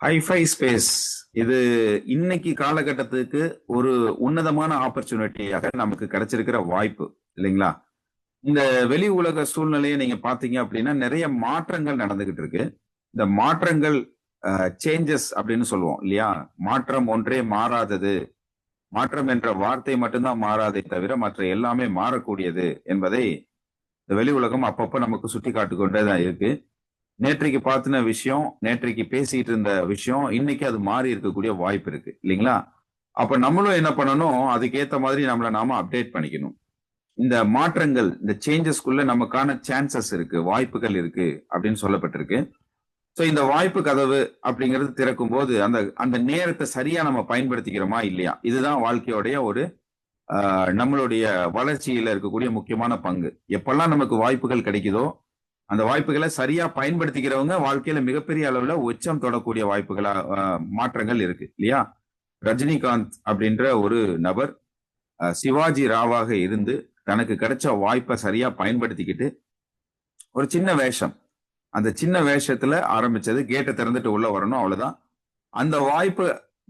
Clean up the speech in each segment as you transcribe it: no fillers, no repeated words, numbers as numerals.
Hi-fi space இது இன்னைக்கு காலகட்டத்துக்கு ஒரு உன்னதமான ஆப்பர்ச்சுனிட்டியாக நமக்கு கிடைச்சிருக்கிற வாய்ப்பு இல்லைங்களா? இந்த வெளி உலக சூழ்நிலையை நீங்க பாத்தீங்க அப்படின்னா நிறைய மாற்றங்கள் நடந்துகிட்டு இருக்கு. இந்த மாற்றங்கள் சேஞ்சஸ் அப்படின்னு சொல்லுவோம் இல்லையா? மாற்றம் ஒன்றே மாறாதது. மாற்றம் என்ற வார்த்தை மட்டும்தான் மாறாதே தவிர மற்ற எல்லாமே மாறக்கூடியது என்பதை இந்த வெளி உலகம் அப்பப்ப நமக்கு சுட்டி காட்டிக் கொண்டேதான் இருக்கு. நேற்றைக்கு பார்த்தின விஷயம், நேற்றைக்கு பேசிட்டு இருந்த விஷயம், இன்னைக்கு அது மாறி இருக்கக்கூடிய வாய்ப்பு இருக்கு இல்லைங்களா? அப்ப நம்மளும் என்ன பண்ணணும், அதுக்கேத்த மாதிரி நம்மள நாம அப்டேட் பண்ணிக்கணும். இந்த மாற்றங்கள், இந்த சேஞ்சஸ்க்குள்ள நமக்கான சான்சஸ் இருக்கு, வாய்ப்புகள் இருக்கு அப்படின்னு சொல்லப்பட்டிருக்கு. சோ இந்த வாய்ப்பு கதவு அப்படிங்கிறது திறக்கும் போது அந்த அந்த நேரத்தை சரியா நம்ம பயன்படுத்திக்கிறோமா இல்லையா? இதுதான் வாழ்க்கையோடைய ஒரு நம்மளுடைய வளர்ச்சியில இருக்கக்கூடிய முக்கியமான பங்கு. எப்பெல்லாம் நமக்கு வாய்ப்புகள் கிடைக்குதோ அந்த வாய்ப்புகளை சரியா பயன்படுத்திக்கிறவங்க வாழ்க்கையில மிகப்பெரிய அளவுல உச்சம் தொடக்கூடிய வாய்ப்புகளா மாற்றங்கள் இருக்கு இல்லையா? ரஜினிகாந்த் அப்படின்ற ஒரு நபர் சிவாஜி ராவாக இருந்து தனக்கு கிடைச்ச வாய்ப்பை சரியா பயன்படுத்திக்கிட்டு ஒரு சின்ன வேஷம், அந்த சின்ன வேஷத்துல ஆரம்பிச்சது, கேட்டை திறந்துட்டு உள்ள வரணும், அவ்வளவுதான். அந்த வாய்ப்பு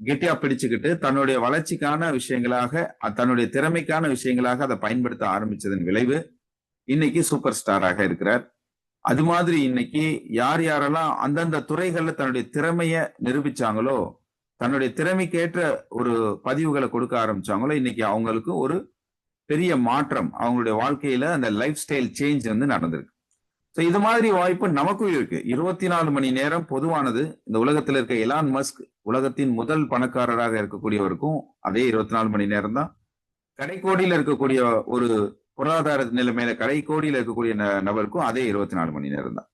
கெட்டியா பிடிச்சுக்கிட்டு தன்னுடைய வளர்ச்சிக்கான விஷயங்களாக, தன்னுடைய திறமைக்கான விஷயங்களாக அதை பயன்படுத்த ஆரம்பிச்சதன் விளைவு இன்னைக்கு சூப்பர் ஸ்டாராக இருக்கிறார். அது மாதிரி இன்னைக்கு யார் யாரெல்லாம் அந்தந்த துறைகள்ல தன்னுடைய திறமைய நிரூபிச்சாங்களோ, தன்னுடைய திறமைக்கேற்ற ஒரு பதிவுகளை கொடுக்க ஆரம்பிச்சாங்களோ, இன்னைக்கு அவங்களுக்கு ஒரு பெரிய மாற்றம் அவங்களுடைய வாழ்க்கையில அந்த லைஃப் ஸ்டைல் சேஞ்ச் வந்து நடந்திருக்கு. ஸோ இது மாதிரி வாய்ப்பு நமக்கும் இருக்கு. 24 மணி நேரம் பொதுவானது. இந்த உலகத்தில் இருக்க எலான் மஸ்க் உலகத்தின் முதல் பணக்காரராக இருக்கக்கூடியவருக்கும் அதே 24 மணி நேரம் தான். கடைக்கோடியில் இருக்கக்கூடிய ஒரு பொருளாதார நிலைமையில கடைக்கோடியில் இருக்கக்கூடிய நபருக்கும் அதே 24 மணி நேரம் தான்.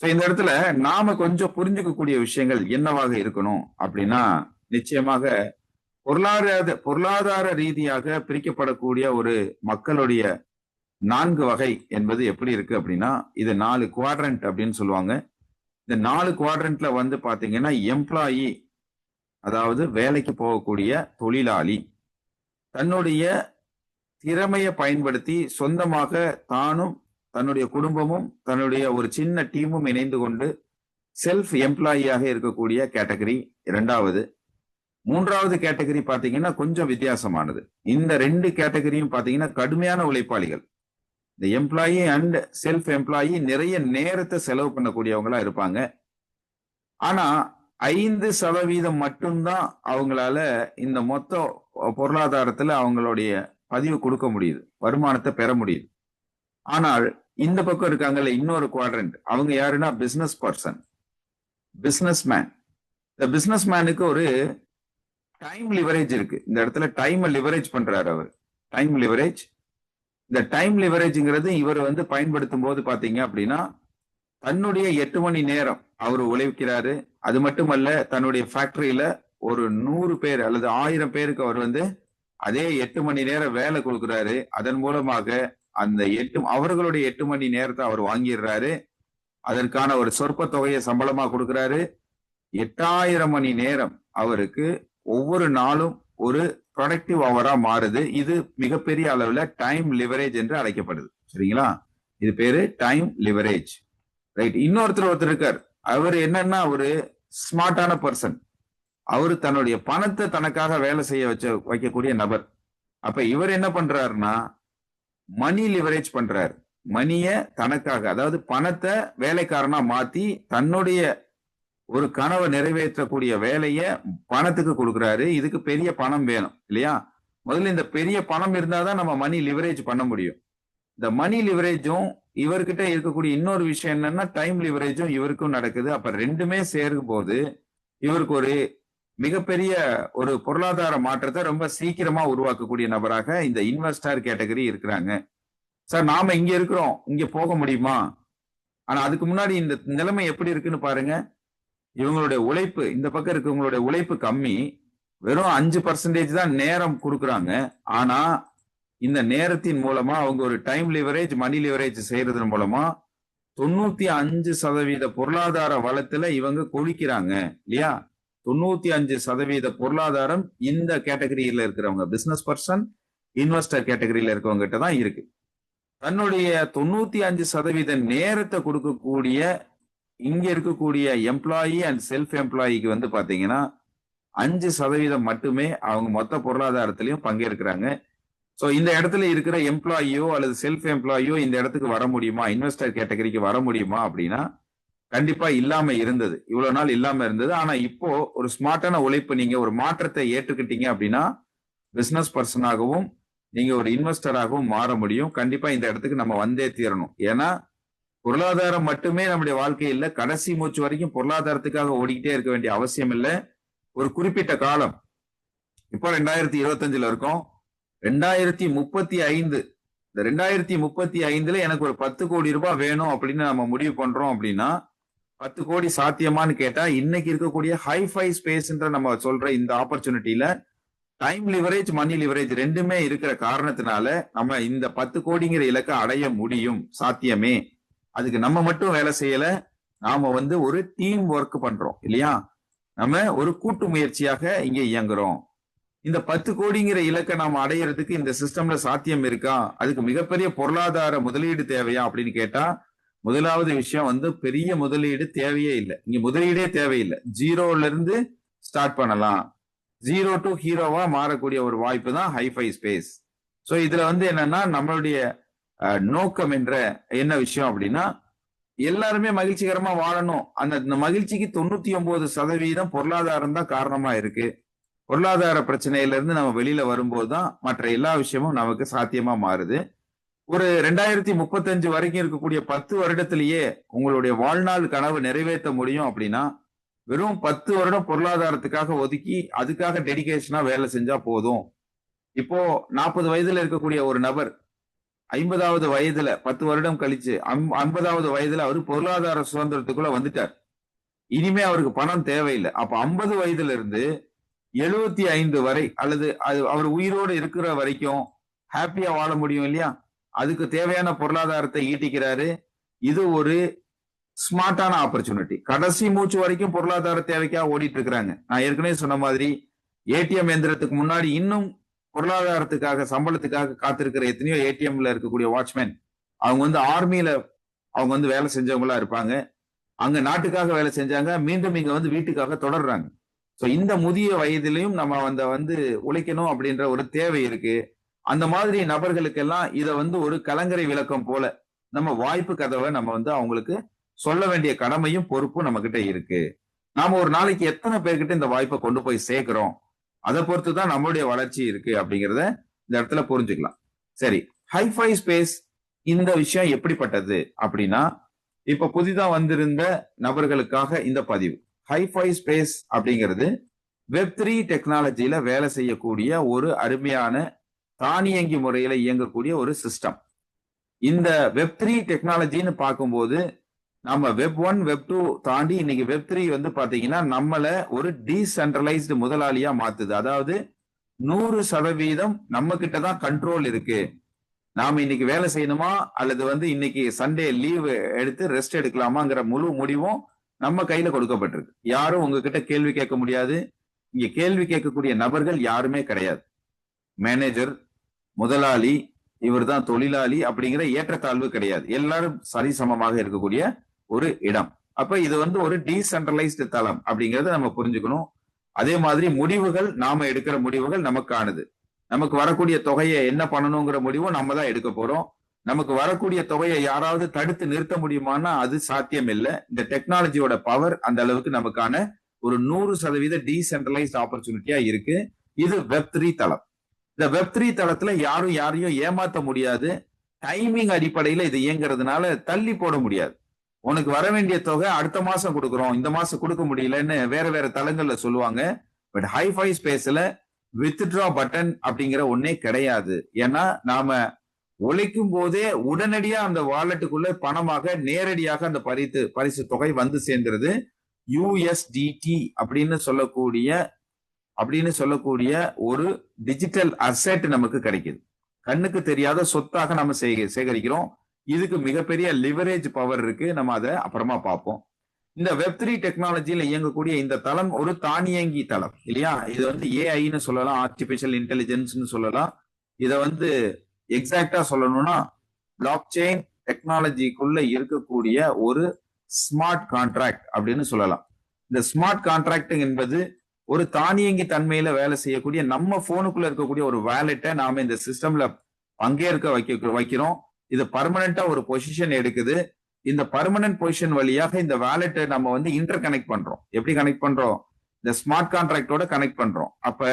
சோ இந்த இடத்துல நாம கொஞ்சம் புரிஞ்சுக்கக்கூடிய விஷயங்கள் என்னவாக இருக்கணும் அப்படின்னா, நிச்சயமாக பொருளாதார ரீதியாக பிரிக்கப்படக்கூடிய ஒரு மக்களுடைய 4 வகை என்பது எப்படி இருக்கு அப்படின்னா, இது 4 குவாட்ரண்ட் அப்படின்னு சொல்லுவாங்க. இந்த 4 குவாட்ரண்ட்ல வந்து பாத்தீங்கன்னா, எம்ப்ளாயி, அதாவது வேலைக்கு போகக்கூடிய தொழிலாளி, தன்னுடைய திறமையை பயன்படுத்தி சொந்தமாக தானும் தன்னுடைய குடும்பமும் தன்னுடைய ஒரு சின்ன டீமும் இணைந்து கொண்டு செல்ஃப் எம்ப்ளாயியாக இருக்கக்கூடிய கேட்டகரி இரண்டாவது. மூன்றாவது கேட்டகரி பாத்தீங்கன்னா கொஞ்சம் வித்தியாசமானது. இந்த 2 கேட்டகரியும் பாத்தீங்கன்னா கடுமையான உழைப்பாளிகள். இந்த எம்ப்ளாயி அண்ட் செல்ஃப் எம்ப்ளாயி நிறைய நேரத்தை செலவு பண்ணக்கூடியவங்களா இருப்பாங்க. ஆனா 5% மட்டும்தான் அவங்களால இந்த மொத்த பொருளாதாரத்துல அவங்களுடைய பதிவு கொடுக்க முடியுது, வருமானத்தை பெற முடியுது. ஆனால் இந்த பக்கம் இருக்காங்கல்ல இன்னொரு குவாட்ரண்ட், அவங்க யாருன்னா பிசினஸ் பர்சன், பிசினஸ் மேன். இந்த பிசினஸ் மேனுக்கு ஒரு டைம் லிவரேஜ் இருக்கு. இந்த இடத்துல டைம் லிவரேஜ் பண்றாரு அவர். Time leverage. இந்த டைம் லிவரேஜ்ங்கிறது இவர் வந்து பயன்படுத்தும் போது பாத்தீங்க அப்படின்னா, தன்னுடைய 8 மணி நேரம் அவர் உழைக்கிறாரு. அது மட்டுமல்ல, தன்னுடைய ஃபேக்டரியில ஒரு 100 பேர் அல்லது 1000 பேருக்கு அவர் வந்து அதே 8 மணி நேரம் வேலை கொடுக்கிறாரு. அதன் மூலமாக அந்த அவர்களுடைய 8 மணி நேரத்தை அவர் வாங்கிடுறாரு. அதற்கான ஒரு சொற்ப தொகையை சம்பளமா கொடுக்கிறாரு. 8000 மணி நேரம் அவருக்கு ஒவ்வொரு நாளும் ஒரு ப்ரொடக்டிவ் அவரா மாறுது. இது மிகப்பெரிய அளவுல டைம் லிவரேஜ் என்று அழைக்கப்படுது. சரிங்களா? இது பேரு டைம் லிவரேஜ். ரைட். ஒருத்தர் இருக்கார். அவர் என்னன்னா ஒரு ஸ்மார்ட்டான பர்சன். அவரு தன்னுடைய பணத்தை தனக்காக வேலை செய்ய வைக்கக்கூடிய நபர். அப்ப இவர் என்ன பண்றாருன்னா மணி லிவரேஜ் பண்றாரு. மணிய தனக்காக, அதாவது பணத்தை வேலைக்காரனா மாத்தி தன்னுடைய ஒரு கனவை நிறைவேற்றக்கூடிய வேலைய பணத்துக்கு கொடுக்கிறாரு. இதுக்கு பெரிய பணம் வேணும் இல்லையா? முதல்ல இந்த பெரிய பணம் இருந்தாதான் நம்ம மணி லிவரேஜ் பண்ண முடியும். இந்த மணி லிவரேஜும் இவர்கிட்ட இருக்கக்கூடிய இன்னொரு விஷயம் என்னன்னா டைம் லிவரேஜும் இவருக்கும் நடக்குது. அப்ப ரெண்டுமே சேரும் போது இவருக்கு ஒரு மிகப்பெரிய ஒரு பொருளாதார மாற்றத்தை ரொம்ப சீக்கிரமா உருவாக்கக்கூடிய நபராக இந்த இன்வெஸ்டர் கேட்டகரி இருக்கிறாங்க. சார் நாம இங்க இருக்கிறோம், இங்க போக முடியுமா? ஆனா அதுக்கு முன்னாடி இந்த நிலைமை எப்படி இருக்குன்னு பாருங்க. இவங்களுடைய உழைப்பு, இந்த பக்கம் இருக்கவங்களுடைய உழைப்பு கம்மி, வெறும் 5% தான் நேரம் கொடுக்குறாங்க. ஆனா இந்த நேரத்தின் மூலமா அவங்க ஒரு டைம் லிவரேஜ், மணி லிவரேஜ் செய்யறதன் மூலமா 95% பொருளாதார வளத்துல இவங்க கொழிக்கிறாங்க இல்லையா? 95% பொருளாதாரம் இந்த கேட்டகரியில இருக்கிறவங்க, பிசினஸ் பர்சன், இன்வெஸ்டர் கேட்டகரியில இருக்கவங்க கிட்ட தான் இருக்கு. தன்னுடைய 95% நேரத்தை கொடுக்கக்கூடிய இங்க இருக்கக்கூடிய எம்ப்ளாயி அண்ட் செல்ஃப் எம்ப்ளாயிக்கு வந்து பாத்தீங்கன்னா 5% மட்டுமே அவங்க மொத்த பொருளாதாரத்திலையும் பங்கேற்கிறாங்க. சோ இந்த இடத்துல இருக்கிற எம்ப்ளாயியோ அல்லது செல்ஃப் எம்ப்ளாயியோ இந்த இடத்துக்கு வர முடியுமா, இன்வெஸ்டர் கேட்டகரிக்கு வர முடியுமா அப்படின்னா கண்டிப்பா இல்லாம இருந்தது. இவ்வளவு நாள் இல்லாம இருந்தது. ஆனா இப்போ ஒரு ஸ்மார்ட்டான உழைப்பு, நீங்க ஒரு மாற்றத்தை ஏற்றுக்கிட்டீங்க அப்படின்னா பிசினஸ் பர்சனாகவும் நீங்க ஒரு இன்வெஸ்டராகவும் மாற முடியும். கண்டிப்பா இந்த இடத்துக்கு நம்ம வந்தே தீரணும். ஏன்னா பொருளாதாரம் மட்டுமே நம்முடைய வாழ்க்கை இல்ல. கடைசி மூச்சு வரைக்கும் பொருளாதாரத்துக்காக ஓடிக்கிட்டே இருக்க வேண்டிய அவசியம் இல்ல. ஒரு குறிப்பிட்ட காலம், இப்போ 2025ல இருக்கோம். 2035, இந்த 2035ல எனக்கு ஒரு 10 கோடி ரூபாய் வேணும் அப்படின்னு நம்ம முடிவு பண்றோம் அப்படின்னா 10 கோடி சாத்தியமான்னு கேட்டா இன்னைக்கு இருக்கக்கூடிய ஹைஃபை ஸ்பேஸ்ன்ற நம்ம சொல்ற இந்த ஆப்பர்ச்சுனிட்டியில டைம் லிவரேஜ், மணி லிவரேஜ் ரெண்டுமே இருக்கிற காரணத்தினால நம்ம இந்த 10 கோடிங்கிற இலக்கை அடைய முடியும். சாத்தியமே. அதுக்கு நம்ம மட்டும் வேலை செய்யல, நாம வந்து ஒரு டீம் ஒர்க் பண்றோம் இல்லையா? நம்ம ஒரு கூட்டு முயற்சியாக இங்க இயங்குறோம். இந்த 10 கோடிங்கிற இலக்கை நாம அடையிறதுக்கு இந்த சிஸ்டம்ல சாத்தியம் இருக்கா? அதுக்கு மிகப்பெரிய பொருளாதார முதலீடு தேவையா அப்படின்னு கேட்டா முதலாவது விஷயம் வந்து பெரிய முதலீடு தேவையே இல்லை. இங்க முதலீடே தேவையில்லை. ஜீரோல இருந்து ஸ்டார்ட் பண்ணலாம். ஜீரோ டு ஹீரோவா மாறக்கூடிய ஒரு வாய்ப்பு தான் ஹைஃபை ஸ்பேஸ். சோ இதுல வந்து என்னன்னா நம்மளுடைய நோக்கம் என்ற என்ன விஷயம் அப்படின்னா எல்லாருமே மகிழ்ச்சிகரமா வாழணும். அந்த மகிழ்ச்சிக்கு 99% பொருளாதாரம் தான் காரணமா இருக்கு. பொருளாதார பிரச்சனையில இருந்து நம்ம வெளியில வரும்போது தான் மற்ற எல்லா விஷயமும் நமக்கு சாத்தியமா மாறுது. ஒரு 2035 வரைக்கும் இருக்கக்கூடிய 10 வருடத்திலேயே உங்களுடைய வாழ்நாள் கனவு நிறைவேற்ற முடியும் அப்படின்னா வெறும் 10 வருடம் பொருளாதாரத்துக்காக ஒதுக்கி அதுக்காக டெடிகேஷனா வேலை செஞ்சா போதும். இப்போ 40 வயதுல இருக்கக்கூடிய ஒரு நபர் 50வது வயதுல 10 வருடம் கழிச்சு 50வது வயதுல அவரு பொருளாதார சுதந்திரத்துக்குள்ள வந்துட்டார். இனிமே அவருக்கு பணம் தேவையில்லை. அப்ப 50 வயதுல இருந்து 75 வரை அல்லது அவர் உயிரோடு இருக்கிற வரைக்கும் ஹாப்பியா வாழ முடியும் இல்லையா? அதுக்கு தேவையான பொருளாதாரத்தை ஈட்டிக்கிறாரு. இது ஒரு ஸ்மார்ட்டான ஆப்பர்ச்சுனிட்டி. கடைசி மூச்சு வரைக்கும் பொருளாதார தேவைக்காக ஓடிட்டு இருக்கிறாங்க. நான் ஏற்கனவே சொன்ன மாதிரி ஏடிஎம் எந்திரத்துக்கு முன்னாடி இன்னும் பொருளாதாரத்துக்காக சம்பளத்துக்காக காத்திருக்கிற எத்தனையோ ஏடிஎம்ல இருக்கக்கூடிய வாட்ச்மேன் அவங்க வந்து ஆர்மியில அவங்க வந்து வேலை செஞ்சவங்களா இருப்பாங்க. அங்க நாட்டுக்காக வேலை செஞ்சாங்க, மீண்டும் இங்க வந்து வீட்டுக்காக தொடர்றாங்க. சோ இந்த முதிய வயதிலையும் நம்ம வந்து உழைக்கணும் அப்படின்ற ஒரு தேவை இருக்கு. அந்த மாதிரி நபர்களுக்கெல்லாம் இதை வந்து ஒரு கலங்கரை விளக்கம் போல நம்ம வாய்ப்பு கதவை நம்ம வந்து அவங்களுக்கு சொல்ல வேண்டிய கடமையும் பொறுப்பும் நம்ம கிட்ட இருக்கு. நாம ஒரு நாளைக்கு எத்தனை பேர்கிட்ட இந்த வாய்ப்பை கொண்டு போய் சேர்க்கிறோம், அதை பொறுத்து தான் நம்மளுடைய வளர்ச்சி இருக்கு அப்படிங்கிறத இந்த இடத்துல புரிஞ்சுக்கலாம். சரி, ஹைஃபை ஸ்பேஸ் இந்த விஷயம் எப்படிப்பட்டது அப்படின்னா இப்ப புதிதா வந்திருந்த நபர்களுக்காக இந்த பதிவு. ஹைஃபை ஸ்பேஸ் அப்படிங்கிறது வெப்3 டெக்னாலஜியில வேலை செய்யக்கூடிய ஒரு அருமையான தானியங்கி முறையில இயங்கக்கூடிய ஒரு சிஸ்டம். இந்த வெப்3 டெக்னாலஜின்னு பார்க்கும்போது நம்ம வெப்1 வெப்2 தாண்டி இன்னைக்கு வெப்3 வந்து பாத்தீங்கன்னா நம்மள ஒரு டீசென்ட்ரலைஸ்டு முதலாளியா மாத்துது. அதாவது 100% நம்ம கிட்ட தான் கண்ட்ரோல் இருக்கு. நாம இன்னைக்கு வேலை செய்யணுமா அல்லது வந்து இன்னைக்கு சண்டே லீவ் எடுத்து ரெஸ்ட் எடுக்கலாமாங்கிற முழு முடிவும் நம்ம கையில கொடுக்கப்பட்டிருக்கு. யாரும் உங்ககிட்ட கேள்வி கேட்க முடியாது. இங்க கேள்வி கேட்கக்கூடிய நபர்கள் யாருமே கிடையாது. மேனேஜர், முதலாளி, இவர் தான் தொழிலாளி அப்படிங்கிற ஏற்றத்தாழ்வு கிடையாது. எல்லாரும் சரிசமமாக இருக்கக்கூடிய ஒரு இடம். அப்ப இது வந்து ஒரு டீசென்ட்ரலைஸ்டு தளம் அப்படிங்கறத நம்ம புரிஞ்சுக்கணும். அதே மாதிரி முடிவுகள், நாம எடுக்கிற முடிவுகள் நமக்கானது. நமக்கு வரக்கூடிய தொகையை என்ன பண்ணணுங்கிற முடிவும் நம்ம தான் எடுக்க போறோம். நமக்கு வரக்கூடிய தொகையை யாராவது தடுத்து நிறுத்த முடியுமான்னா அது சாத்தியம் இல்லை. இந்த டெக்னாலஜியோட பவர் அந்த அளவுக்கு நமக்கான ஒரு 100% டீசென்ட்ரலைஸ்ட் ஆப்பர்ச்சுனிட்டியா இருக்கு. இது வெப்3 தளம். இந்த வெப்3 தளத்துல யாரும் யாரையும் ஏமாத்த முடியாது. டைமிங் அடிப்படையில இது இயங்குறதுனால தள்ளி போட முடியாது. உனக்கு வர வேண்டிய தொகை அடுத்த மாசம் கொடுக்குறோம், இந்த மாசம் கொடுக்க முடியலன்னு வேற வேற தளங்கள்ல சொல்லுவாங்க. பட் ஹைஃபை ஸ்பேஸ்ல வித்ட்ரா பட்டன் அப்படிங்கிற ஒன்னே கிடையாது. ஏன்னா நாம உழைக்கும் போதே உடனடியா அந்த வாலெட்டுக்குள்ள பணமாக நேரடியாக அந்த பரிசு தொகை வந்து சேர்ந்துருது. யூஎஸ்டிடி அப்படின்னு சொல்லக்கூடிய ஒரு டிஜிட்டல் அசெட் நமக்கு கிடைக்குது. கண்ணுக்கு தெரியாத சொத்தாக நம்ம சேகரிக்கிறோம். இதுக்கு மிகப்பெரிய லிவரேஜ் பவர் இருக்கு. நம்ம அதை அப்புறமா பார்ப்போம். இந்த வெப்3 டெக்னாலஜியில இயங்கக்கூடிய இந்த தளம் ஒரு தானியங்கி தளம் இல்லையா? இது வந்து ஏஐன்னு சொல்லலாம், ஆர்டிபிஷியல் இன்டெலிஜென்ஸ்னு சொல்லலாம். இதை வந்து எக்ஸாக்டா சொல்லணும்னா பிளாக் செயின் டெக்னாலஜிக்குள்ள இருக்கக்கூடிய ஒரு ஸ்மார்ட் கான்ட்ராக்ட் அப்படின்னு சொல்லலாம். இந்த ஸ்மார்ட் கான்ட்ராக்ட் என்பது ஒரு தானியங்கி தன்மையில வேலை செய்யக்கூடிய நம்ம போனுக்குள்ள இருக்கக்கூடிய ஒரு வேலெட்டை நாம இந்த சிஸ்டம்ல பங்கேற்க வைக்கிறோம். இது பர்மனண்டா ஒரு பொசிஷன் எடுக்குது. இந்த பர்மனன்ட் பொசிஷன் வழியாக இந்த வேலெட்டை நம்ம வந்து இன்டர் கனெக்ட் பண்றோம். எப்படி கனெக்ட் பண்றோம்? இந்த ஸ்மார்ட் கான்ட்ராக்டோட கனெக்ட் பண்றோம். அப்ப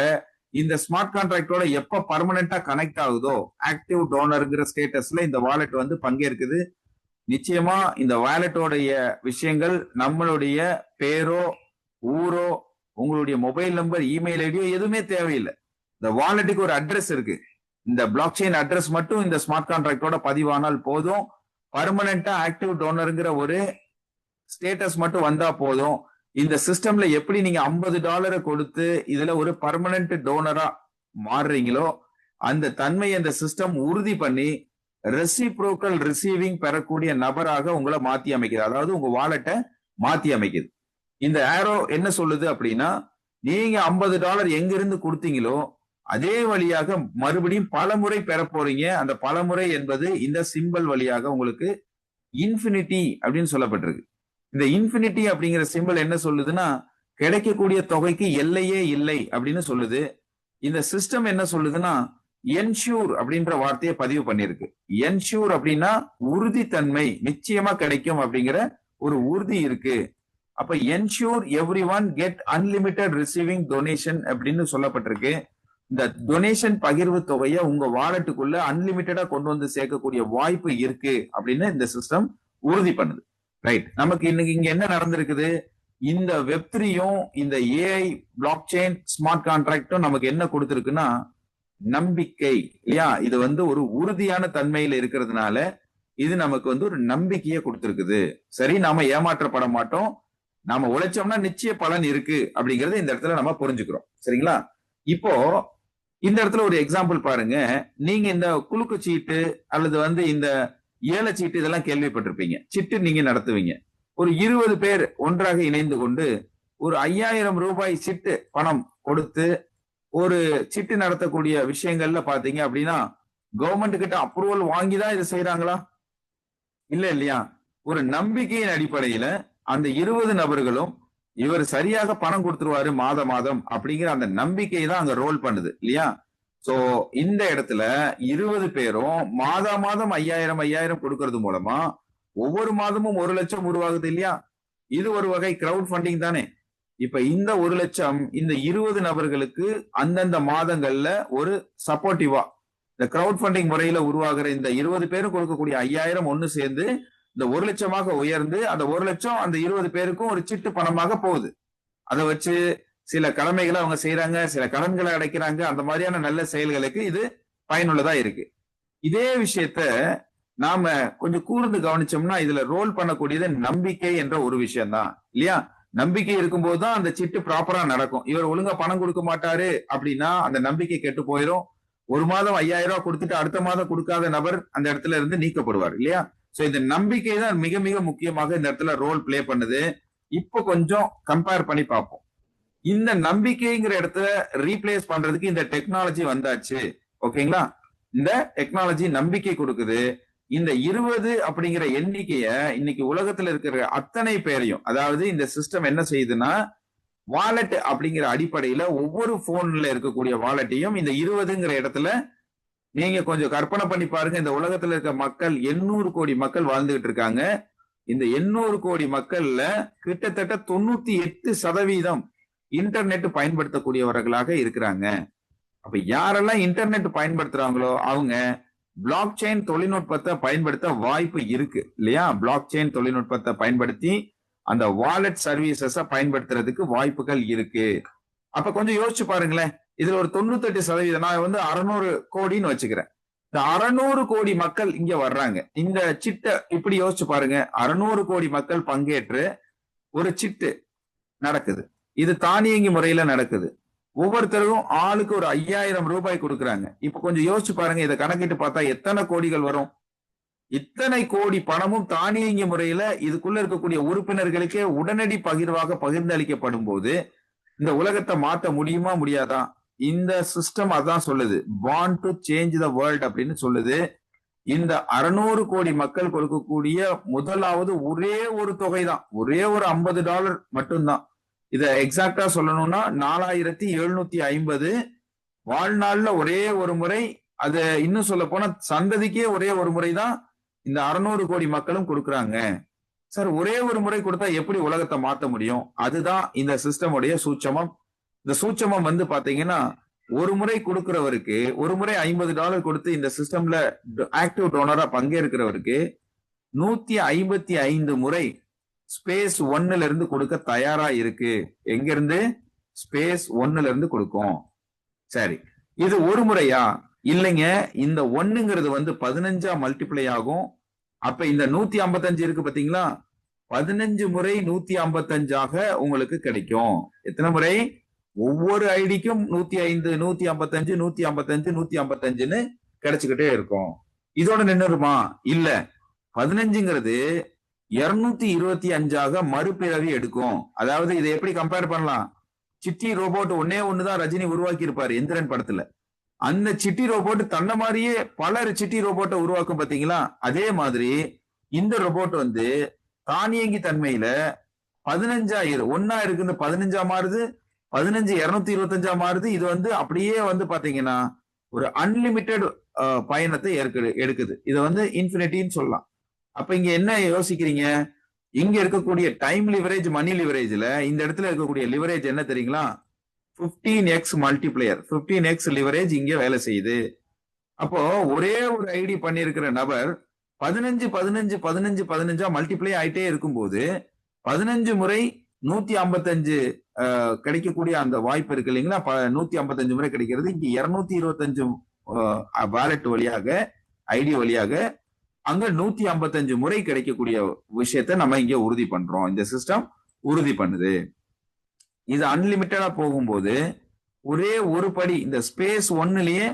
இந்த ஸ்மார்ட் கான்ட்ராக்டோட எப்ப பர்மனண்டா கனெக்ட் ஆகுதோ ஆக்டிவ் டோனர்ங்கிற ஸ்டேட்டஸ்ல இந்த வாலெட் வந்து பங்கேற்குது. நிச்சயமா இந்த வாலெட்டோடைய விஷயங்கள் நம்மளுடைய பேரோ ஊரோ உங்களுடைய மொபைல் நம்பர் இமெயில் ஐடியோ எதுவுமே தேவையில்லை. இந்த வாலெட்டுக்கு ஒரு அட்ரஸ் இருக்கு. இந்த பிளாக் செயின் அட்ரஸ் மட்டும் இந்த ஸ்மார்ட் கான்ட்ராக்டோட பதிவானால் போதும். பர்மனண்டா ஆக்டிவ் டோனருங்கிற ஒரு ஸ்டேட்டஸ் மட்டும் வந்தா போதும். இந்த சிஸ்டம்ல எப்படி நீங்க $50 கொடுத்து இதுல ஒரு பர்மனன்ட் டோனரா மாறுறீங்களோ அந்த தன்மையை இந்த சிஸ்டம் உறுதி பண்ணி ரெசிப்ரோக்கல் ரிசீவிங் பெறக்கூடிய நபராக உங்களை மாத்தி அமைக்குது. அதாவது உங்க வாலெட்டை மாத்தி அமைக்குது. இந்த ஆரோ என்ன சொல்லுது அப்படின்னா, நீங்க $50 எங்கிருந்து கொடுத்தீங்களோ அதே வழியாக மறுபடியும் பல முறை பெற போறீங்க. அந்த பலமுறை என்பது இந்த சிம்பல் வழியாக உங்களுக்கு இன்ஃபினிட்டி அப்படின்னு சொல்லப்பட்டிருக்கு. இந்த இன்ஃபினிட்டி அப்படிங்கிற சிம்பல் என்ன சொல்லுதுன்னா, கிடைக்கக்கூடிய தொகைக்கு எல்லையே இல்லை அப்படின்னு சொல்லுது. இந்த சிஸ்டம் என்ன சொல்லுதுன்னா, என்ஷூர் அப்படின்ற வார்த்தையை பதிவு பண்ணிருக்கு. என்ஷூர் அப்படின்னா உறுதித்தன்மை, நிச்சயமா கிடைக்கும் அப்படிங்கிற ஒரு உறுதி இருக்கு. அப்ப ensure every one get unlimited receiving donation அப்படின்னு சொல்லப்பட்டிருக்கு. இந்த டொனேஷன் பகிர்வு தொகையை உங்க வாலெட்டுக்குள்ள அன்லிமிட்டடா கொண்டு வந்து சேர்க்கக்கூடிய வாய்ப்பு இருக்கு அப்படின்னு இந்த சிஸ்டம் உறுதி பண்ணுது. ரைட், நமக்கு இன்னைக்கு இங்க என்ன நடந்திருக்குது? இந்த வெப்3யும் இந்த ஏஐ பிளாக் செயின் ஸ்மார்ட் கான்ட்ராக்டும் நமக்கு என்ன கொடுத்திருக்குன்னா நம்பிக்கை, இல்லையா? இது வந்து ஒரு உறுதியான தன்மையில இருக்கிறதுனால இது நமக்கு வந்து ஒரு நம்பிக்கையை கொடுத்திருக்குது. சரி, நாம ஏமாற்றப்பட மாட்டோம். நாம உழைச்சோம்னா நிச்சய பலன் இருக்கு அப்படிங்கறத இந்த இடத்துல நம்ம புரிஞ்சுக்கிறோம். சரிங்களா? இப்போ இந்த இடத்துல ஒரு எக்ஸாம்பிள் பாருங்க. நீங்க இந்த குலுக்கு சீட்டு அல்லது வந்து இந்த ஏல சீட்டு இதெல்லாம் கேள்விப்பட்டிருப்பீங்க. சிட்டு நீங்க நடத்துவீங்க. ஒரு 20 பேர் ஒன்றாக இணைந்து கொண்டு ஒரு 5000 ரூபாய் சிட்டு பணம் கொடுத்து ஒரு சிட்டு நடத்தக்கூடிய விஷயங்கள்ல பாத்தீங்க அப்படின்னா கவர்மெண்ட் கிட்ட அப்ரூவல் வாங்கிதான் இதை செய்யறாங்களா? இல்ல, இல்லையா? ஒரு நம்பிக்கையின் அடிப்படையில அந்த 20 நபர்களும் இவர் சரியாக பணம் கொடுத்துருவாரு மாதம் அப்படிங்கிற அந்த நம்பிக்கை தான் அங்க ரோல் பண்ணுது, இல்லையா? சோ இந்த இடத்துல 20 பேரும் மாதம் 5000 கொடுக்கறது மூலமா ஒவ்வொரு மாதமும் 1 லட்சம் உருவாகுது, இல்லையா? இது ஒரு வகை கிரவுட் ஃபண்டிங் தானே. இப்ப இந்த 1 லட்சம் இந்த 20 நபர்களுக்கு அந்தந்த மாதங்கள்ல ஒரு சப்போர்ட்டிவா இந்த கிரவுட் ஃபண்டிங் முறையில உருவாகிற இந்த 20 பேரும் கொடுக்கக்கூடிய 5000 ஒண்ணு சேர்ந்து இந்த 1 லட்சமாக உயர்ந்து அந்த 1 லட்சம் அந்த 20 பேருக்கும் ஒரு சிட்டு பணமாக போகுது. அதை வச்சு சில கடமைகளை அவங்க செய்யறாங்க, சில கடன்களை அடைக்கிறாங்க. அந்த மாதிரியான நல்ல செயல்களுக்கு இது பயனுள்ளதா இருக்கு. இதே விஷயத்த நாம கொஞ்சம் கூர்ந்து கவனிச்சோம்னா இதுல ரோல் பண்ணக்கூடியது நம்பிக்கை என்ற ஒரு விஷயம் தான், இல்லையா? நம்பிக்கை இருக்கும்போது தான் அந்த சிட்டு ப்ராப்பரா நடக்கும். இவர் ஒழுங்கா பணம் கொடுக்க மாட்டாரு அப்படின்னா அந்த நம்பிக்கை கெட்டு போயிடும். ஒரு மாதம் 5000 ரூபாய் கொடுத்துட்டு அடுத்த மாதம் கொடுக்காத நபர் அந்த இடத்துல இருந்து நீக்கப்படுவார், இல்லையா? சோ இந்த நம்பிக்கை தான் மிக மிக முக்கியமாக இந்த இடத்துல ரோல் பிளே பண்ணுது. இப்போ கொஞ்சம் கம்பேர் பண்ணி பார்ப்போம். இந்த நம்பிக்கைங்கிற இடத்துல ரீப்ளேஸ் பண்றதுக்கு இந்த டெக்னாலஜி வந்தாச்சு. ஓகேங்களா? இந்த டெக்னாலஜி நம்பிக்கை கொடுக்குது. இந்த 20 அப்படிங்கிற எண்ணிக்கைய இன்னைக்கு உலகத்துல இருக்கிற அத்தனை பேரையும், அதாவது இந்த சிஸ்டம் என்ன செய்யுதுன்னா வாலெட் அப்படிங்கிற அடிப்படையில ஒவ்வொரு போன்ல இருக்கக்கூடிய வாலெட்டையும் இந்த 20ங்கிற இடத்துல நீங்க கொஞ்சம் கற்பனை பண்ணி பாருங்க. இந்த உலகத்துல இருக்க மக்கள் 800 கோடி மக்கள் வாழ்ந்துகிட்டு இருக்காங்க. இந்த 800 கோடி மக்கள்ல கிட்டத்தட்ட 98% இன்டர்நெட் பயன்படுத்தக்கூடியவர்களாக இருக்கிறாங்க. அப்ப யாரெல்லாம் இன்டர்நெட் பயன்படுத்துறாங்களோ அவங்க பிளாக் செயின் தொழில்நுட்பத்தை பயன்படுத்த வாய்ப்பு இருக்கு, இல்லையா? பிளாக் செயின் தொழில்நுட்பத்தை பயன்படுத்தி அந்த வாலெட் சர்வீசஸ பயன்படுத்துறதுக்கு வாய்ப்புகள் இருக்கு. அப்ப கொஞ்சம் யோசிச்சு பாருங்களேன். இதுல ஒரு 98% நான் வந்து 600 கோடின்னு வச்சுக்கிறேன். இந்த 600 கோடி மக்கள் இங்க வர்றாங்க. இந்த சிட்டை இப்படி யோசிச்சு பாருங்க. 600 கோடி மக்கள் பங்கேற்று ஒரு சிட்டு நடக்குது. இது தானியங்கி முறையில நடக்குது. ஒவ்வொருத்தருக்கும் ஆளுக்கு ஒரு 5000 ரூபாய் கொடுக்குறாங்க. இப்ப கொஞ்சம் யோசிச்சு பாருங்க. இதை கணக்கிட்டு பார்த்தா எத்தனை கோடிகள் வரும்? இத்தனை கோடி பணமும் தானியங்கி முறையில இதுக்குள்ள இருக்கக்கூடிய உறுப்பினர்களுக்கே உடனடி பகிர்வாக பகிர்ந்தளிக்கப்படும் போது இந்த உலகத்தை மாற்ற முடியுமா முடியாதா? இந்த சிஸ்டம் அதான் சொல்லுது. Want to change the world அப்படின்னு சொல்லுது. இந்த 600 கோடி மக்கள் கொடுக்கக்கூடிய முதலாவது ஒரே ஒரு தொகை தான், ஒரே ஒரு $50 மட்டும்தான். இத எக்ஸாக்டா சொல்லணும்னா 4750 வாழ்நாள்ல ஒரே ஒரு முறை, அத இன்னும் சொல்ல போனா சந்ததிக்கே ஒரே ஒரு முறை தான் இந்த 600 கோடி மக்களும் கொடுக்கறாங்க. சார் ஒரே ஒரு முறை கொடுத்தா எப்படி உலகத்தை மாத்த முடியும்? அதுதான் இந்த சிஸ்டமுடைய சூட்சமம். இந்த சூட்சமம் வந்து பாத்தீங்கன்னா ஒரு முறை கொடுக்கிறவருக்கு, ஒரு முறை $50 கொடுத்து இந்த சிஸ்டம்ல ஆக்டிவ் டோனரா பங்கேற்கிறவருக்கு 155 முறை ஸ்பேஸ் 1ல இருந்து கொடுக்க தயாரா இருக்கு. எங்க இருந்து? ஸ்பேஸ் 1ல இருந்து கொடுக்கும். சரி, இது ஒரு முறையா? இல்லைங்க, இந்த 1ங்கிறது வந்து 15ஆ மல்டிப்ளை ஆகும். அப்ப இந்த 155 இருக்கு பாத்தீங்களா, 15 முறை 155ஆக உங்களுக்கு கிடைக்கும். எத்தனை முறை? ஒவ்வொரு ஐடிக்கும் 105, 155, 155, 155ன்னு கிடைச்சுக்கிட்டே இருக்கும். இதோட நின்னுருமா? இல்ல, 15ங்கிறது 225ஆக மறுபிறவி எடுக்கும். அதாவது இதை எப்படி கம்பேர் பண்ணலாம்? சிட்டி ரோபோட் ஒன்னே ஒண்ணுதான் ரஜினி உருவாக்கி இருப்பாரு எந்திரன் படத்துல. அந்த சிட்டி ரோபோட் தன்ன மாதிரியே பல சிட்டி ரோபோட்டை உருவாக்கும் பாத்தீங்களா? அதே மாதிரி இந்த ரோபோட் வந்து தானியங்கி தன்மையில 15 ஒன்னா இருக்குன்னு 15ஆ மாறுது, 15 225ஆ மாறுது. இது வந்து அப்படியே வந்து பாத்தீங்கன்னா ஒரு அன்லிமிட்டெட் பயணத்தை எடுக்குது. இதை வந்து இன்ஃபினிட்டின்னு சொல்லலாம். அப்ப இங்க என்ன யோசிக்கிறீங்க? இங்க இருக்கக்கூடிய டைம் லிவரேஜ், மணி லிவரேஜ்ல இந்த இடத்துல இருக்கக்கூடிய லிவரேஜ் என்ன தெரியுங்களா? 15x மல்டிப்ளையர், 15x லிவரேஜ் இங்க வேலை செய்யுது. அப்போ ஒரே ஒரு ஐடி பண்ணிருக்கிற நபர் 15 15 15 15ஆ மல்டிப்ளை ஆயிட்டே இருக்கும்போது 15 முறை 155 கிடைக்கக்கூடிய அந்த வாய்ப்பு இருக்கு இல்லைங்களா? 155 முறை கிடைக்கிறது. இங்க 225 வாலெட் வழியாக, ஐடி வழியாக அங்க 155 முறை கிடைக்கக்கூடிய விஷயத்தை நம்ம இங்க உறுதி பண்றோம். இந்த சிஸ்டம் உறுதி பண்ணுது. இது அன்லிமிட்டடா போகும்போது ஒரே ஒரு படி இந்த ஸ்பேஸ் 1லயே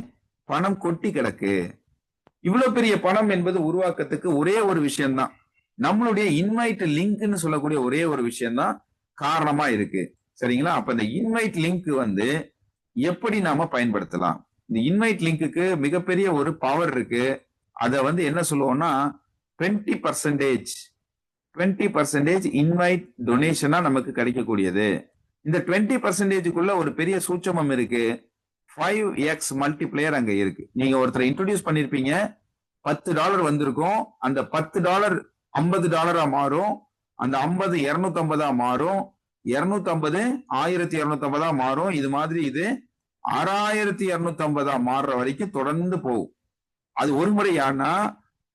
பணம் கொட்டி கிடக்கு. இவ்வளவு பெரிய பணம் என்பது உருவாக்கத்துக்கு ஒரே ஒரு விஷயம்தான், நம்மளுடைய இன்வைட் லிங்க்னு சொல்லக்கூடிய ஒரே ஒரு விஷயம்தான் காரணமா இருக்கு. சரிங்களா? அப்ப இந்த இன்வைட் லிங்க் வந்து எப்படி நாம பயன்படுத்தலாம்? இந்த இன்வைட் லிங்க்குக்கு மிகப்பெரிய ஒரு பவர் இருக்கு. அத வந்து என்ன சொல்லுவோம்னா 20% இன்வைட் டொனேஷனா நமக்கு கிடைக்கக்கூடியது. இந்த 20%க்குள்ள ஒரு பெரிய சூட்சமம் இருக்கு. 5x மல்டிப்ளையர் அங்க இருக்கு. நீங்க ஒருத்தரை இன்ட்ரோடியூஸ் பண்ணிருப்பீங்க, $10 வந்திருக்கும். அந்த $10 $50 மாறும். அந்த 50 250 மாறும். 250 1250 மாறும். இது மாதிரி இது 6250 மாறுற வரைக்கும் தொடர்ந்து போகும். அது ஒரு முறையானா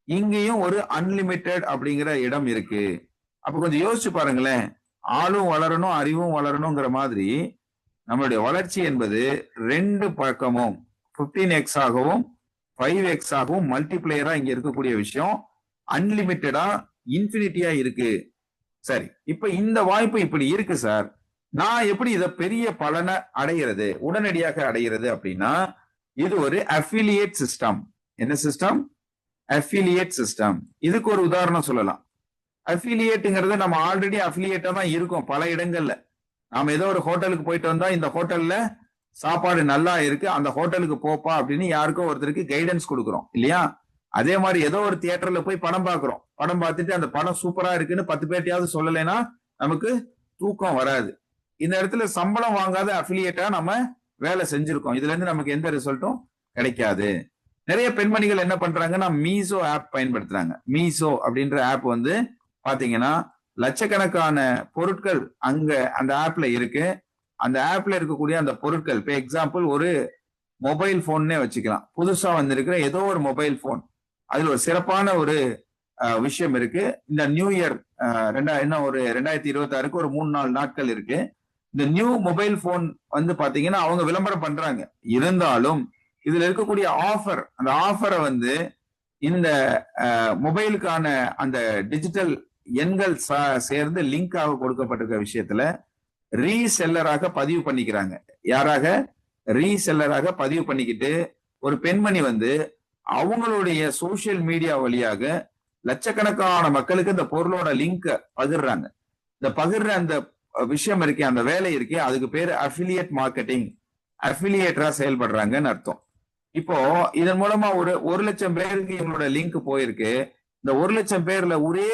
இங்கேயும் ஒரு அன்லிமிட்டெட் அப்படிங்கிற இடம் இருக்கு. அப்ப கொஞ்சம் யோசிச்சு பாருங்களேன். ஆளும் வளரணும், அறிவும் வளரணுங்கிற மாதிரி நம்மளுடைய வளர்ச்சி என்பது ரெண்டு பக்கமும் 15x ஆகவும் 5x ஆகவும் மல்டிப்ளையரா இங்க இருக்கக்கூடிய விஷயம் அன்லிமிட்டடா இன்ஃபினிட்டியா இருக்கு. சரி, இப்ப இந்த வாய்ப்பு இப்படி இருக்கு சார். நான் எப்படி இத பெரிய பலனை அடைகிறது, உடனடியாக அடைகிறது அப்படின்னா இது ஒரு அஃபிலியேட் சிஸ்டம். என்ன சிஸ்டம்? Affiliate system. இதுக்கு ஒரு உதாரணம் சொல்லலாம். அஃபிலியேட்ங்கிறது நம்ம ஆல்ரெடி அஃபிலியேட்டா தான் இருக்கும் பல இடங்கள்ல. நாம ஏதோ ஒரு ஹோட்டலுக்கு போயிட்டு வந்தா இந்த ஹோட்டல்ல சாப்பாடு நல்லா இருக்கு, அந்த ஹோட்டலுக்கு போப்பா அப்படின்னு யாருக்கோ ஒருத்தருக்கு கைடன்ஸ் கொடுக்குறோம் இல்லையா? அதே மாதிரி ஏதோ ஒரு தியேட்டர்ல போய் படம் பார்க்கிறோம். படம் பார்த்துட்டு அந்த படம் சூப்பரா இருக்குன்னு 10 பேர்ட்டையாவது சொல்லலைன்னா நமக்கு தூக்கம் வராது. இந்த இடத்துல சம்பளம் வாங்காத அஃபிலியேட்டா நம்ம வேலை செஞ்சிருக்கோம். இதுல இருந்து நமக்கு எந்த ரிசல்ட்டும் கிடைக்காது. நிறைய பெண்மணிகள் என்ன பண்றாங்கன்னா மீசோ ஆப் பயன்படுத்துறாங்க. மீசோ அப்படின்ற ஆப் வந்து பாத்தீங்கன்னா லட்சக்கணக்கான பொருட்கள் அங்க அந்த ஆப்ல இருக்கு. அந்த ஆப்ல இருக்கக்கூடிய அந்த பொருட்கள், இப்ப எக்ஸாம்பிள் ஒரு மொபைல் போன்னே வச்சுக்கலாம். புதுசா வந்திருக்கிற ஏதோ ஒரு மொபைல் போன், அதுல ஒரு சிறப்பான ஒரு விஷயம் இருக்கு. இந்த நியூ இயர் இன்னும் ஒரு 2026க்கு ஒரு 3-4 நாட்கள் இருக்கு. இந்த நியூ மொபைல் போன் வந்து பாத்தீங்கன்னா அவங்க விளம்பரம் பண்றாங்க. இருந்தாலும் இதுல இருக்கக்கூடிய ஆஃபர், அந்த ஆஃபரை வந்து இந்த மொபைலுக்கான அந்த டிஜிட்டல் எண்கள் சேர்ந்து லிங்காக கொடுக்கப்பட்டிருக்க விஷயத்துல ரீசெல்லராக பதிவு பண்ணிக்கிறாங்க. யாராக? ரீசெல்லராக பதிவு பண்ணிக்கிட்டு ஒரு பெண்மணி வந்து அவங்களுடைய சோசியல் மீடியா வழியாக லட்சக்கணக்கான மக்களுக்கு இந்த பொருளோட லிங்க் பகிர்றாங்க. இந்த பகிர்ற அந்த விஷயம் இருக்கே, அந்த வேலை இருக்கே, அதுக்கு பேரு அஃபிலியேட் மார்க்கெட்டிங். அஃபிலியேட்டரா செயல்படுறாங்கன்னு அர்த்தம். இப்போ இதன் மூலமா ஒரு லட்சம் பேருக்கு எங்களோட லிங்க் போயிருக்கு. இந்த 1,00,000 பேர்ல ஒரே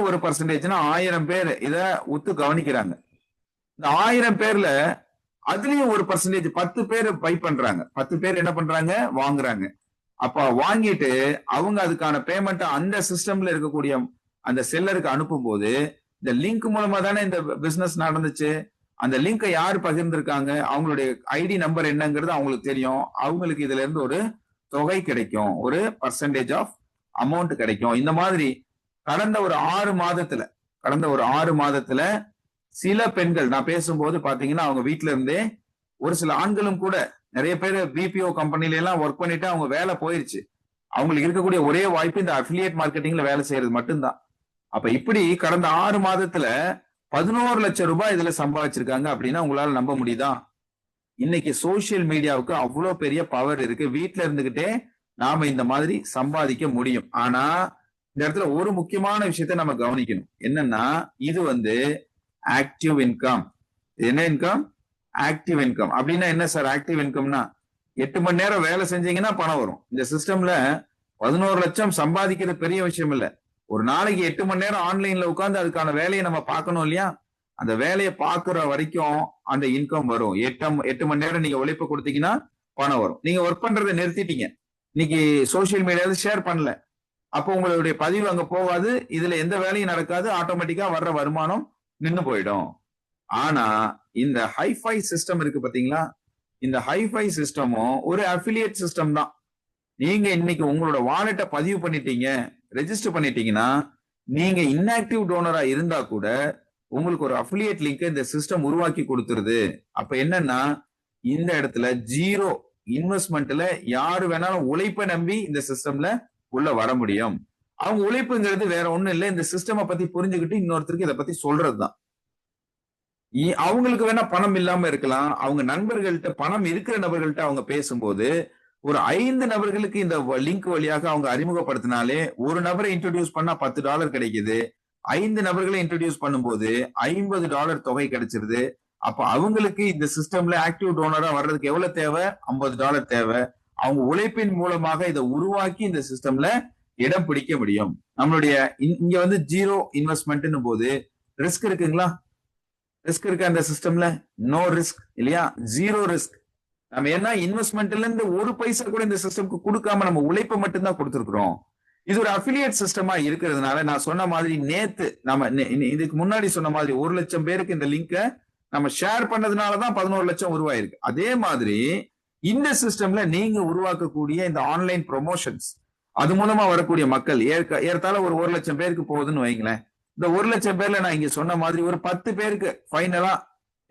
ஒரு பர்சன்டேஜ்னா 1000 பேர் இத உத்து கவனிக்கிறாங்க. இந்த 1000 பேர்ல அதுலயும் ஒரு பர்சன்டேஜ் 10 பேர் பை பண்றாங்க. 10 பேர் என்ன பண்றாங்க? வாங்குறாங்க. அப்ப வாங்கிட்டு அவங்க அதுக்கான பேமெண்ட் அந்த சிஸ்டம்ல இருக்கக்கூடிய அந்த செல்லருக்கு அனுப்பும்போது இந்த லிங்க் மூலமா தானே இந்த பிசினஸ் நடந்துச்சு. அந்த லிங்கை யார் பகிர்ந்திருக்காங்க, அவங்களுடைய ஐடி நம்பர் என்னங்கிறது அவங்களுக்கு தெரியும். அவங்களுக்கு இதுல இருந்து ஒரு தொகை கிடைக்கும், ஒரு பர்சன்டேஜ் ஆஃப் அமௌண்ட் கிடைக்கும். இந்த மாதிரி கடந்த ஒரு 6 மாதத்துல சில பெண்கள் நான் பேசும்போது பாத்தீங்கன்னா அவங்க வீட்டுல இருந்தே, ஒரு சில ஆண்களும் கூட, நிறைய பேர் பிபிஓ கம்பெனில எல்லாம் ஒர்க் பண்ணிட்டு அவங்க வேலை போயிருச்சு. அவங்களுக்கு இருக்கக்கூடிய ஒரே வாய்ப்பு இந்த அஃபிலியேட் மார்க்கெட்டிங்ல வேலை செய்யறது மட்டும்தான். அப்ப இப்படி கடந்த 6 மாதத்துல 11 லட்சம் ரூபாய் இதுல சம்பாதிச்சிருக்காங்க அப்படின்னா உங்களால நம்ப முடியுதா? இன்னைக்கு சோசியல் மீடியாவுக்கு அவ்வளவு பெரிய பவர் இருக்கு. வீட்டுல இருந்துகிட்டே நாம இந்த மாதிரி சம்பாதிக்க முடியும். ஆனா இந்த இடத்துல ஒரு முக்கியமான விஷயத்தை நம்ம கவனிக்கணும். என்னன்னா இது ஆக்டிவ் இன்கம். என்ன இன்கம்? Active income. அப்படின்னா என்ன சார் ஆக்டிவ் இன்கம்னா? 8 மணி நேரம் வேலை செஞ்சீங்கன்னா பணம் வரும். இந்த சிஸ்டம்ல 11 லட்சம் சம்பாதிக்கிறது பெரிய விஷயம் இல்ல. ஒரு நாளைக்கு 8 மணி நேரம் ஆன்லைன்ல உட்கார்ந்து அதுக்கான வேலையை நம்ம பார்க்கணும் இல்லையா? அந்த வேலையை பார்க்கிற வரைக்கும் அந்த இன்கம் வரும். 8 மணி நேரம் நீங்க உழைப்பு கொடுத்தீங்கன்னா பணம் வரும். நீங்க ஒர்க் பண்றதை நிறுத்திட்டீங்க, இன்னைக்கு சோசியல் மீடியால ஷேர் பண்ணல, அப்போ உங்களுடைய பதிவு அங்க போகாது, இதுல எந்த வேலையும் நடக்காது, ஆட்டோமேட்டிக்கா வர்ற வருமானம் நின்னு போயிடும். ஆனா இந்த ஹைஃபை சிஸ்டம் இருக்கு பாத்தீங்களா? இந்த ஹைஃபை சிஸ்டமும் ஒரு அஃபிலியேட் சிஸ்டம் தான். நீங்க இன்னைக்கு உங்களோட வாலெட்டை பதிவு பண்ணிட்டீங்க, ரெஜிஸ்டர் பண்ணிட்டீங்கன்னா, நீங்க இன்ஆக்டிவ் டோனரா இருந்தா கூட உங்களுக்கு ஒரு அஃபிலியேட் லிங்க் இந்த சிஸ்டம் உருவாக்கி கொடுத்துருது. அப்ப என்னன்னா இந்த இடத்துல ஜீரோ இன்வெஸ்ட்மெண்ட்ல யாரு வேணாலும் உழைப்பை நம்பி இந்த சிஸ்டம்ல உள்ள வர முடியும். அவங்க உழைப்புங்கிறது வேற ஒண்ணும் இல்லை, இந்த சிஸ்டமை பத்தி புரிஞ்சுக்கிட்டு இன்னொருத்தருக்கு இதை பத்தி சொல்றதுதான். அவங்களுக்கு வேணா பணம் இல்லாம இருக்கலாம், அவங்க நண்பர்கள்ட்ட பணம் இருக்கிற நபர்கள்ட்ட அவங்க பேசும்போது ஒரு 5 நபர்களுக்கு இந்த லிங்க் வழியாக அவங்க அறிமுகப்படுத்தினாலே ஒரு நபரை இன்ட்ரோடியூஸ் பண்ணா $10 கிடைக்குது. 5 நபர்களை இன்ட்ரோடியூஸ் பண்ணும்போது $50 தொகை கிடைச்சிருது. அப்ப அவங்களுக்கு இந்த சிஸ்டம்ல ஆக்டிவ் டோனரா வர்றதுக்கு எவ்வளவு தேவை? $50 தேவை. அவங்க உழைப்பின் மூலமாக இதை உருவாக்கி இந்த சிஸ்டம்ல இடம் பிடிக்க முடியும். நம்மளுடைய இங்க ஜீரோ இன்வெஸ்ட்மெண்ட் போது ரிஸ்க் இருக்குங்களா? ரிஸ்க் இருக்கா இந்த சிஸ்டம்ல? நோ ரிஸ்க் இல்லையா? Zero risk. நம்ம என்ன இன்வெஸ்ட்மெண்ட்ல இருந்து ஒரு பைசா கூட இந்த சிஸ்டம்க்கு கொடுக்காம நம்ம உழைப்பை மட்டும்தான் கொடுத்துருக்கிறோம். இது ஒரு அஃபிலியேட் சிஸ்டமா இருக்கிறதுனால நான் சொன்ன மாதிரி நேத்து நம்ம இதுக்கு முன்னாடி சொன்ன மாதிரி 1 லட்சம் பேருக்கு இந்த லிங்கை நம்ம ஷேர் பண்ணதுனாலதான் 11 லட்சம் உருவாயிருக்கு. அதே மாதிரி இந்த சிஸ்டம்ல நீங்க உருவாக்கக்கூடிய இந்த ஆன்லைன் ப்ரொமோஷன்ஸ், அது மூலமா வரக்கூடிய மக்கள் ஏறத்தாழ ஒரு 1 லட்சம் பேருக்கு போகுதுன்னு வைங்களேன். இந்த 1 லட்சம் பேர்ல நான் இங்க சொன்ன மாதிரி ஒரு 10 பேருக்கு ஃபைனலா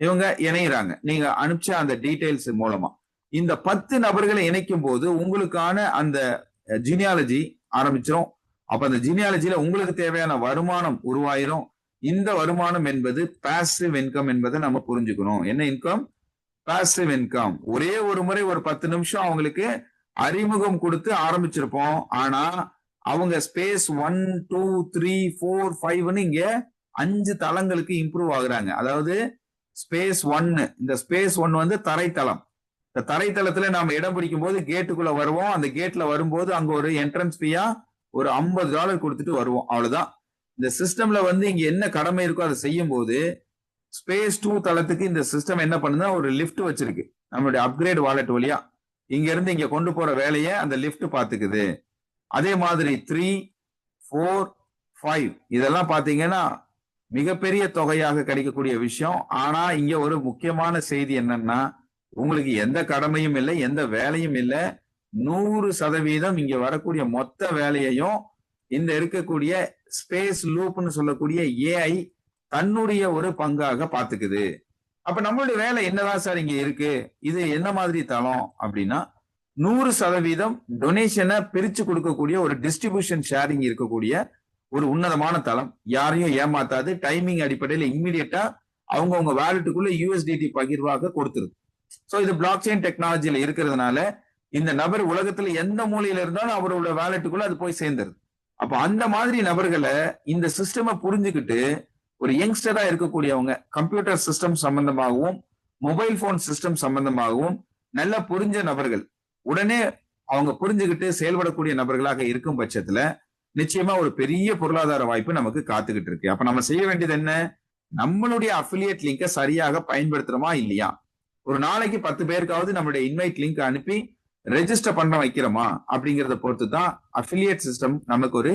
இவங்க இணைகிறாங்க, நீங்க அனுப்பிச்ச அந்த டீடைல்ஸ் மூலமா. இந்த 10 நபர்களை இணைக்கும் போது உங்களுக்கான அந்த ஜீனியாலஜி ஆரம்பிச்சிடும். அப்ப அந்த ஜீனியாலஜில உங்களுக்கு தேவையான வருமானம் உருவாயிரும். இந்த வருமானம் என்பது பாசிவ் இன்கம் என்பதை நம்ம புரிஞ்சுக்கணும். என்ன இன்கம்? Passive income. ஒரே ஒரு முறை ஒரு 10 நிமிஷம் அவங்களுக்கு அறிமுகம் கொடுத்து ஆரம்பிச்சிருப்போம். ஆனா அவங்க ஸ்பேஸ் 1, 2, 3, 4, 5 இங்க 5 தளங்களுக்கு இம்ப்ரூவ் ஆகுறாங்க. அதாவது ஸ்பேஸ் 1, இந்த ஸ்பேஸ் 1 தரைத்தளம். இந்த தரைத்தளத்துல நாம இடம் பிடிக்கும் போது கேட்டுக்குள்ள வருவோம். அந்த கேட்ல வரும்போது அங்க ஒரு என்ட்ரன்ஸ் ஃபீயா ஒரு $50 கொடுத்துட்டு வருவோம். அவ்வளவுதான். இந்த சிஸ்டம்ல இங்க என்ன கடமை இருக்கோ அதை செய்யும் போது ஸ்பேஸ் 2 தளத்துக்கு இந்த சிஸ்டம் என்ன பண்ணுதுன்னா ஒரு லிஃப்ட் வச்சிருக்கு. நம்மளுடைய அப்கிரேட் வாலெட் வழியா இங்க இருந்து இங்க கொண்டு போற வேலையை அந்த லிஃப்ட் பாத்துக்குது. அதே மாதிரி 3, 4, 5 இதெல்லாம் பாத்தீங்கன்னா மிகப்பெரிய தொகையாக கிடைக்கக்கூடிய விஷயம். ஆனா இங்க ஒரு முக்கியமான செய்தி என்னன்னா, உங்களுக்கு எந்த கடமையும் இல்லை, எந்த வேலையும் இல்லை. 100% இங்க வரக்கூடிய மொத்த வேலையையும் இந்த இருக்கக்கூடிய ஸ்பேஸ் லூப்னு சொல்லக்கூடிய ஏஐ தன்னுடைய ஒரு பங்காக பாத்துக்குது. அப்ப நம்மளுடைய வேலை என்னதான் சார் இங்க இருக்கு? இது என்ன மாதிரி தளம் அப்படின்னா 100% டொனேஷனை பிரிச்சு கொடுக்கக்கூடிய ஒரு டிஸ்ட்ரிபியூஷன் ஷேரிங் இருக்கக்கூடிய ஒரு உன்னதமான தளம். யாரையும் ஏமாத்தாது, டைமிங் அடிப்படையில் இம்மிடியட்டா அவங்கவுங்க வேலெட்டுக்குள்ள யூஎஸ்டிடி பகிர்வாக கொடுத்துருது. சோ இது பிளாக் செயின் டெக்னாலஜியில இருக்கிறதுனால இந்த நபர் உலகத்துல எந்த மூலையில இருந்தாலும் அவரோட வேலெட்டுக்குள்ள அது போய் சேர்ந்துருது. அப்ப அந்த மாதிரி நபர்களை இந்த சிஸ்டமை புரிஞ்சுக்கிட்டு ஒரு யங்ஸ்டரா இருக்கக்கூடியவங்க கம்ப்யூட்டர் சிஸ்டம் சம்பந்தமாகவும் மொபைல் போன் சிஸ்டம் சம்பந்தமாகவும் நல்லா புரிஞ்ச நபர்கள், உடனே அவங்க புரிஞ்சுகிட்டு செயல்படக்கூடிய நபர்களாக இருக்கும் பட்சத்துல நிச்சயமா ஒரு பெரிய பொருளாதார வாய்ப்பு நமக்கு காத்துக்கிட்டு இருக்கு. அப்ப நம்ம செய்ய வேண்டியது என்ன? நம்மளுடைய அஃபிலியேட் லிங்கை சரியாக பயன்படுத்துறோமா இல்லையா? ஒரு நாளைக்கு 10 பேருக்காவது நம்மளுடைய இன்வைட் லிங்க் அனுப்பி ரெஜிஸ்டர் பண்ண வைக்கிறோமா அப்படிங்கறத பொறுத்து தான் அஃபிலியேட் சிஸ்டம் நமக்கு ஒரு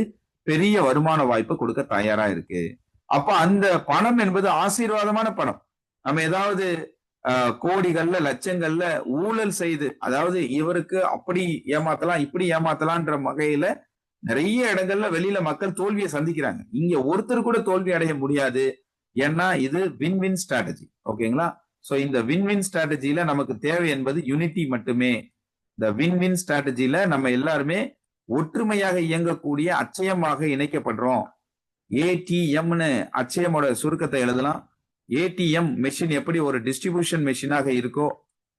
பெரிய வருமான வாய்ப்பு கொடுக்க தயாரா இருக்கு. அப்ப அந்த பணம் என்பது ஆசீர்வாதமான பணம். நம்ம ஏதாவது கோடிகள்ல லட்சங்கள்ல ஊழல் செய்து, அதாவது இவருக்கு அப்படி ஏமாத்தலாம் இப்படி ஏமாத்தலாம்ன்ற வகையில நிறைய இடங்கள்ல வெளியில மக்கள் தோல்வியை சந்திக்கிறாங்க. இங்க ஒருத்தர் கூட தோல்வி அடைய முடியாது. ஏன்னா இது வின் வின் ஸ்ட்ராட்டஜி. ஓகேங்களா? சோ இந்த வின் வின் ஸ்ட்ராட்டஜில நமக்கு தேவை என்பது யூனிட்டி மட்டுமே. இந்த வின் வின் ஸ்ட்ராட்டஜில நம்ம எல்லாருமே ஒற்றுமையாக இயங்கக்கூடிய அச்சயமாக இணைக்கப்படுறோம். ஏடிஎம்னு அச்சயமோட சுருக்கத்தை எழுதலாம். ஏடிஎம் மெஷின் எப்படி ஒரு டிஸ்ட்ரிபியூஷன் மெஷினாக இருக்கோ,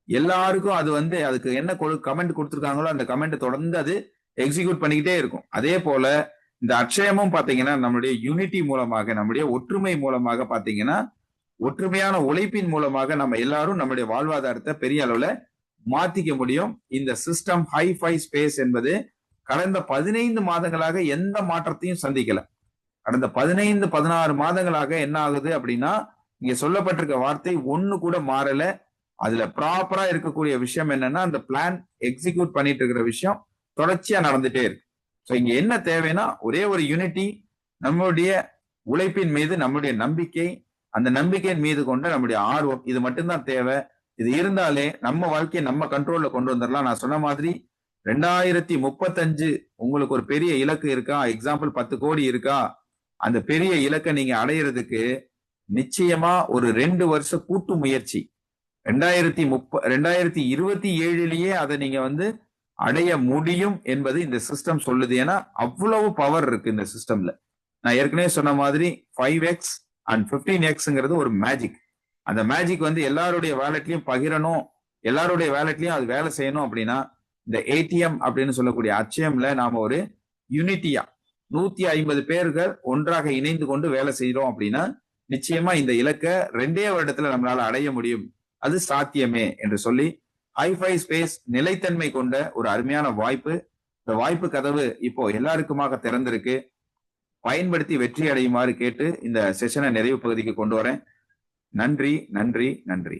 எல்லாருக்கும் அது அதுக்கு என்ன கமெண்ட் கொடுத்துருக்காங்களோ அந்த கமெண்ட் தொடர்ந்து அது எக்ஸிக்யூட் பண்ணிக்கிட்டே இருக்கும். அதே போல இந்த அட்சயமும் பாத்தீங்கன்னா நம்மளுடைய யூனிட்டி மூலமாக, நம்முடைய ஒற்றுமை மூலமாக பாத்தீங்கன்னா, ஒற்றுமையான உழைப்பின் மூலமாக நம்ம எல்லாரும் நம்முடைய வாழ்வாதாரத்தை பெரிய அளவுல மாத்திக்க முடியும். இந்த சிஸ்டம் ஹைஃபை ஸ்பேஸ் என்பது கடந்த 15 மாதங்களாக எந்த மாற்றத்தையும் சந்திக்கல. கடந்த 15-16 மாதங்களாக என்ன ஆகுது அப்படின்னா, இங்க சொல்லப்பட்டிருக்க வார்த்தை ஒண்ணு கூட மாறல. அதுல ப்ராப்பரா இருக்கக்கூடிய விஷயம் என்னன்னா, அந்த பிளான் எக்ஸிக்யூட் பண்ணிட்டு இருக்கிற விஷயம் தொடர்ச்சியா நடந்துட்டே இருக்கு. சோ இங்க என்ன தேவைன்னா, ஒரே ஒரு யூனிட்டி, நம்மளுடைய உழைப்பின் மீது நம்முடைய நம்பிக்கை, அந்த நம்பிக்கையின் மீது கொண்ட நம்முடைய ஆர்வம், இது மட்டும்தான் தேவை. இது இருந்தாலே நம்ம வாழ்க்கையை நம்ம கண்ட்ரோல்ல கொண்டு வந்துடலாம். நான் சொன்ன மாதிரி 2035 உங்களுக்கு ஒரு பெரிய இலக்கு இருக்கா, எக்ஸாம்பிள் 10 கோடி இருக்கா, அந்த பெரிய இலக்கை நீங்க அடையிறதுக்கு நிச்சயமா ஒரு 2 வருஷ கூட்டு முயற்சி 2027லயே அதை நீங்க அடைய முடியும் என்பது இந்த சிஸ்டம் சொல்லுது. ஏன்னா அவ்வளவு பவர் இருக்கு இந்த சிஸ்டம்ல. நான் ஏற்கனவே சொன்ன மாதிரி 5x and 15xங்கிறது ஒரு மேஜிக். அந்த மேஜிக் எல்லாருடைய வேலட்லயும் பகிரணும், எல்லாருடைய வேலட்லயும் அது வேலை செய்யணும். அப்படின்னா இந்த ஏடிஎம் அப்படின்னு சொல்லக்கூடிய அச்சயம்ல நாம ஒரு யூனிட்டியா 150 பேர்கள் ஒன்றாக இணைந்து கொண்டு வேலை செய்யறோம் அப்படின்னா நிச்சயமா இந்த இலக்கை 2 வருடத்துல நம்மளால அடைய முடியும். அது சாத்தியமே என்று சொல்லி ஹைஃபை ஸ்பேஸ் நிலைத்தன்மை கொண்ட ஒரு அருமையான வாய்ப்பு. இந்த வாய்ப்பு கதவு இப்போ எல்லாருக்குமாக திறந்திருக்கு. பயன்படுத்தி வெற்றி அடையுமாறு கேட்டு இந்த செஷனை நிறைவு பகுதிக்கு கொண்டு வரேன். நன்றி, நன்றி, நன்றி.